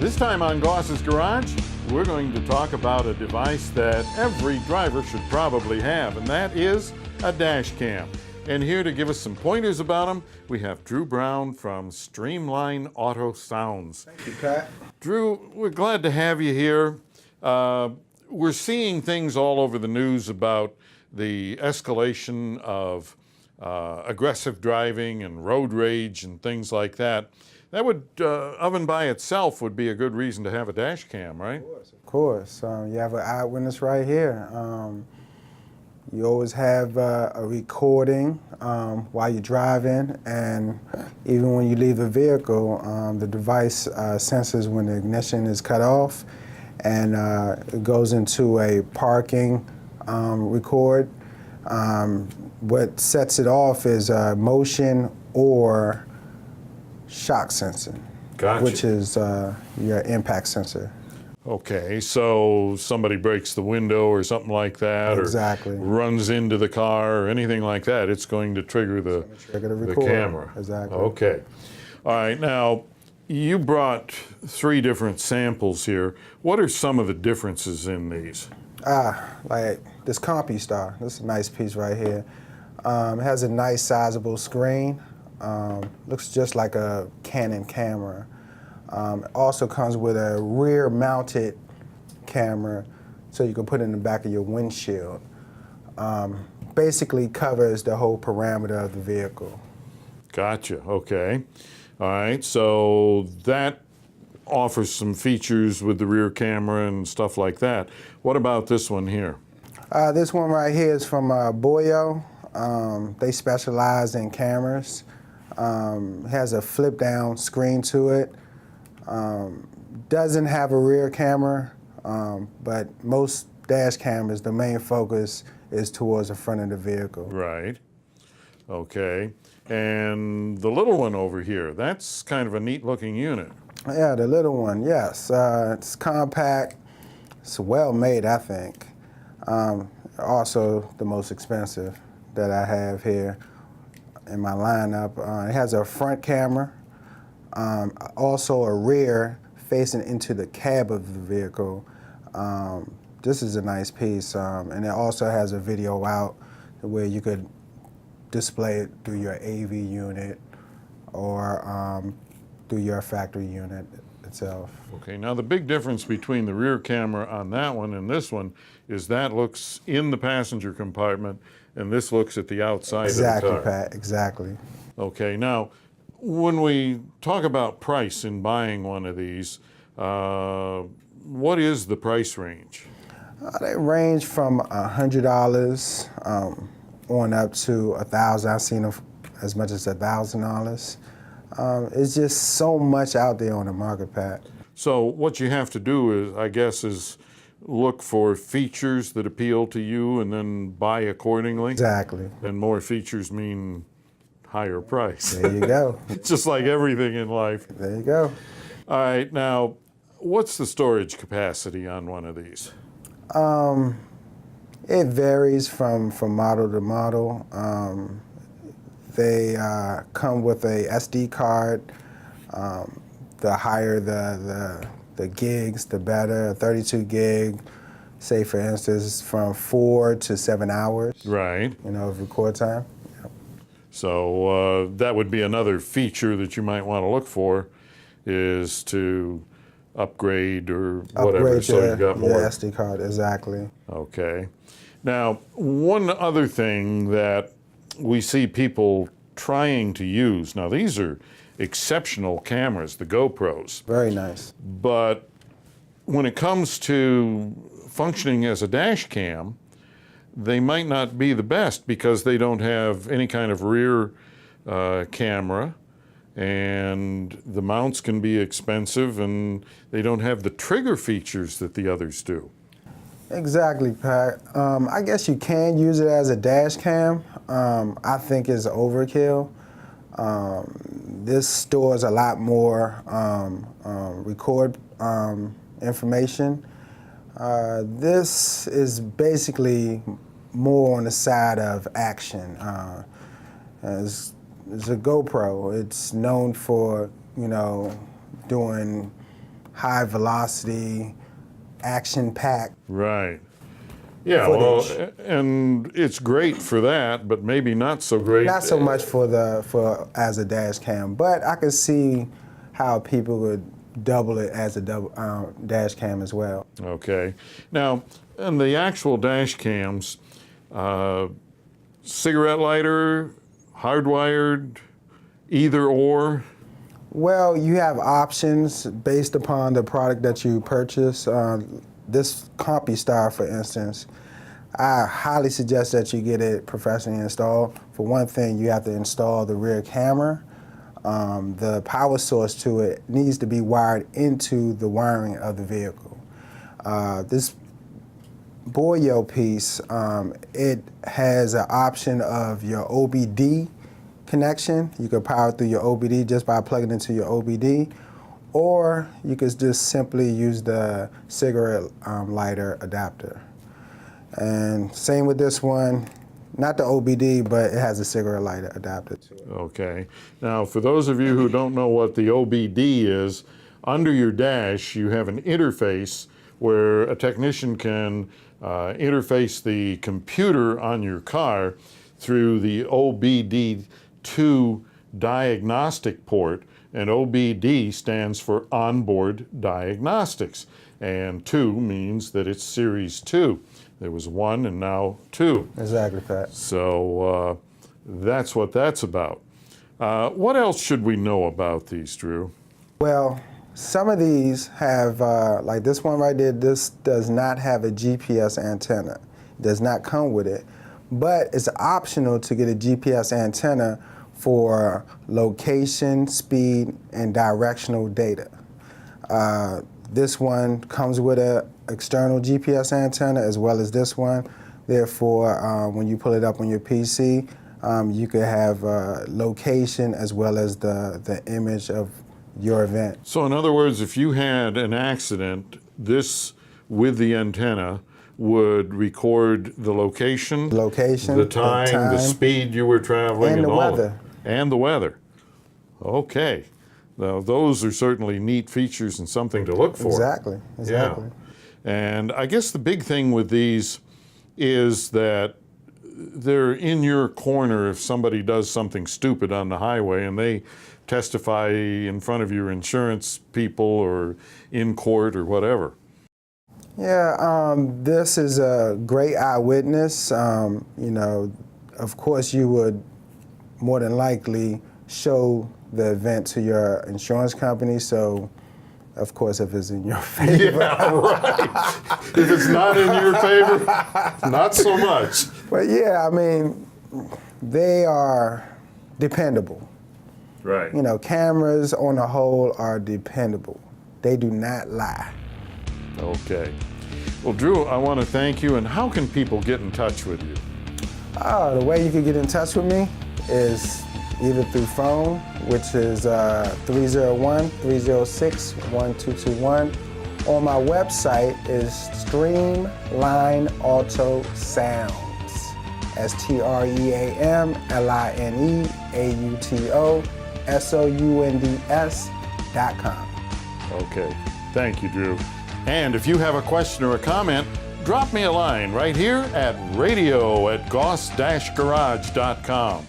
This time on Goss's Garage, we're going to talk about a device that every driver should probably have, and that is a dash cam. And here to give us some pointers about them, we have Drew Brown from Streamline Auto Sounds. Thank you, Pat. Drew, we're glad to have you here. We're seeing things all over the news about the escalation of aggressive driving and road rage and things like that. That would, of and by itself, would be a good reason to have a dash cam, right? Of course. You have an eyewitness right here. You always have a recording while you're driving, and even when you leave the vehicle, the device senses when the ignition is cut off, and it goes into a parking record. What sets it off is motion or shock sensing, Gotcha. which is your impact sensor. Okay, so somebody breaks the window or something like that, Exactly. or runs into the car or anything like that, it's going to trigger the camera. Exactly. Okay. All right, now you brought 3 different samples here. What are some of the differences in these? Like this CompuStar. This is a nice piece right here. It has a nice sizable screen. Looks just like a Canon camera. It also comes with a rear-mounted camera, so you can put it in the back of your windshield. Basically covers the whole parameter of the vehicle. Gotcha, okay. All right, so that offers some features with the rear camera and stuff like that. What about this one here? This one right here is from Boyo. They specialize in cameras. It has a flip-down screen to it. Doesn't have a rear camera, but most dash cameras, the main focus is towards the front of the vehicle. Right. Okay. And the little one over here, that's kind of a neat-looking unit. Yeah, the little one, yes. It's compact. It's well made, I think. Also the most expensive that I have here in my lineup. It has a front camera, also a rear facing into the cab of the vehicle. This is a nice piece, and it also has a video out where you could display it through your AV unit or through your factory unit itself. Okay, now the big difference between the rear camera on that one and this one is that looks in the passenger compartment and this looks at the outside of the car. Exactly, Pat, exactly. Okay, now when we talk about price in buying one of these, what is the price range? They range from $100 on up to $1,000. I've seen them as much as $1,000. It's just so much out there on the market, Pat. So what you have to do is, I guess, is look for features that appeal to you and then buy accordingly. Exactly. And more features mean higher price. There you go. Just like everything in life. There you go. All right, now, what's the storage capacity on one of these? It varies from model to model. They come with a SD card. The higher the gigs, the better. 32 gig, say for instance, from 4 to 7 hours. Right. You know, of record time. Yep. So that would be another feature that you might want to look for, is to upgrade or whatever, Upgrade so you got more. Your SD card, exactly. Okay. Now, one other thing that we see people trying to use, now these are exceptional cameras, the GoPros. Very nice. But when it comes to functioning as a dash cam, they might not be the best because they don't have any kind of rear camera, and the mounts can be expensive, and they don't have the trigger features that the others do. Exactly, Pat. I guess you can use it as a dash cam. I think it's overkill. This stores a lot more record information. This is basically more on the side of action. It's a GoPro. It's known for, you know, doing high velocity, action-packed. Right. Yeah, Footage. well, and it's great for that, but maybe not so great. Not so much for as a dash cam, but I could see how people would double it as a dash cam as well. Okay. Now, and the actual dash cams, cigarette lighter, hardwired, either or? Well, you have options based upon the product that you purchase. This CompuStar, for instance, I highly suggest that you get it professionally installed. For one thing, you have to install the rear camera. The power source to it needs to be wired into the wiring of the vehicle. This Boyo piece, it has an option of your OBD connection. You can power through your OBD just by plugging into your OBD, or you could just simply use the cigarette lighter adapter. And same with this one, not the OBD, but it has a cigarette lighter adapter to it. Okay. Now, for those of you who don't know what the OBD is, under your dash you have an interface where a technician can interface the computer on your car through the OBD2 diagnostic port, and OBD stands for onboard diagnostics, and 2 means that it's series 2. There was 1 and now 2. Exactly, Pat. So that's what that's about. What else should we know about these, Drew? Well, some of these have, like this one right there, this does not have a GPS antenna. It does not come with it, but it's optional to get a GPS antenna for location, speed, and directional data. This one comes with an external GPS antenna as well as this one. Therefore, when you pull it up on your PC, you could have location as well as the image of your event. So in other words, if you had an accident, this with the antenna would record the location, the time, the speed you were traveling, and the all weather. And the weather. Okay. Now, those are certainly neat features and something to look for. Exactly. Yeah. And I guess the big thing with these is that they're in your corner if somebody does something stupid on the highway, and they testify in front of your insurance people or in court or whatever. Yeah, this is a great eyewitness. You know, of course you would more than likely show the event to your insurance company, so of course if it's in your favor. Yeah, right. If it's not in your favor, not so much. But yeah, I mean, they are dependable. Right. You know, cameras on the whole are dependable. They do not lie. Okay. Well, Drew, I want to thank you, and how can people get in touch with you? The way you can get in touch with me is either through phone, which is 301-306-1221, or my website is Streamline Auto Sounds. StreamlineAutoSounds.com. Okay. Thank you, Drew. And if you have a question or a comment, drop me a line right here at radio@goss-garage.com.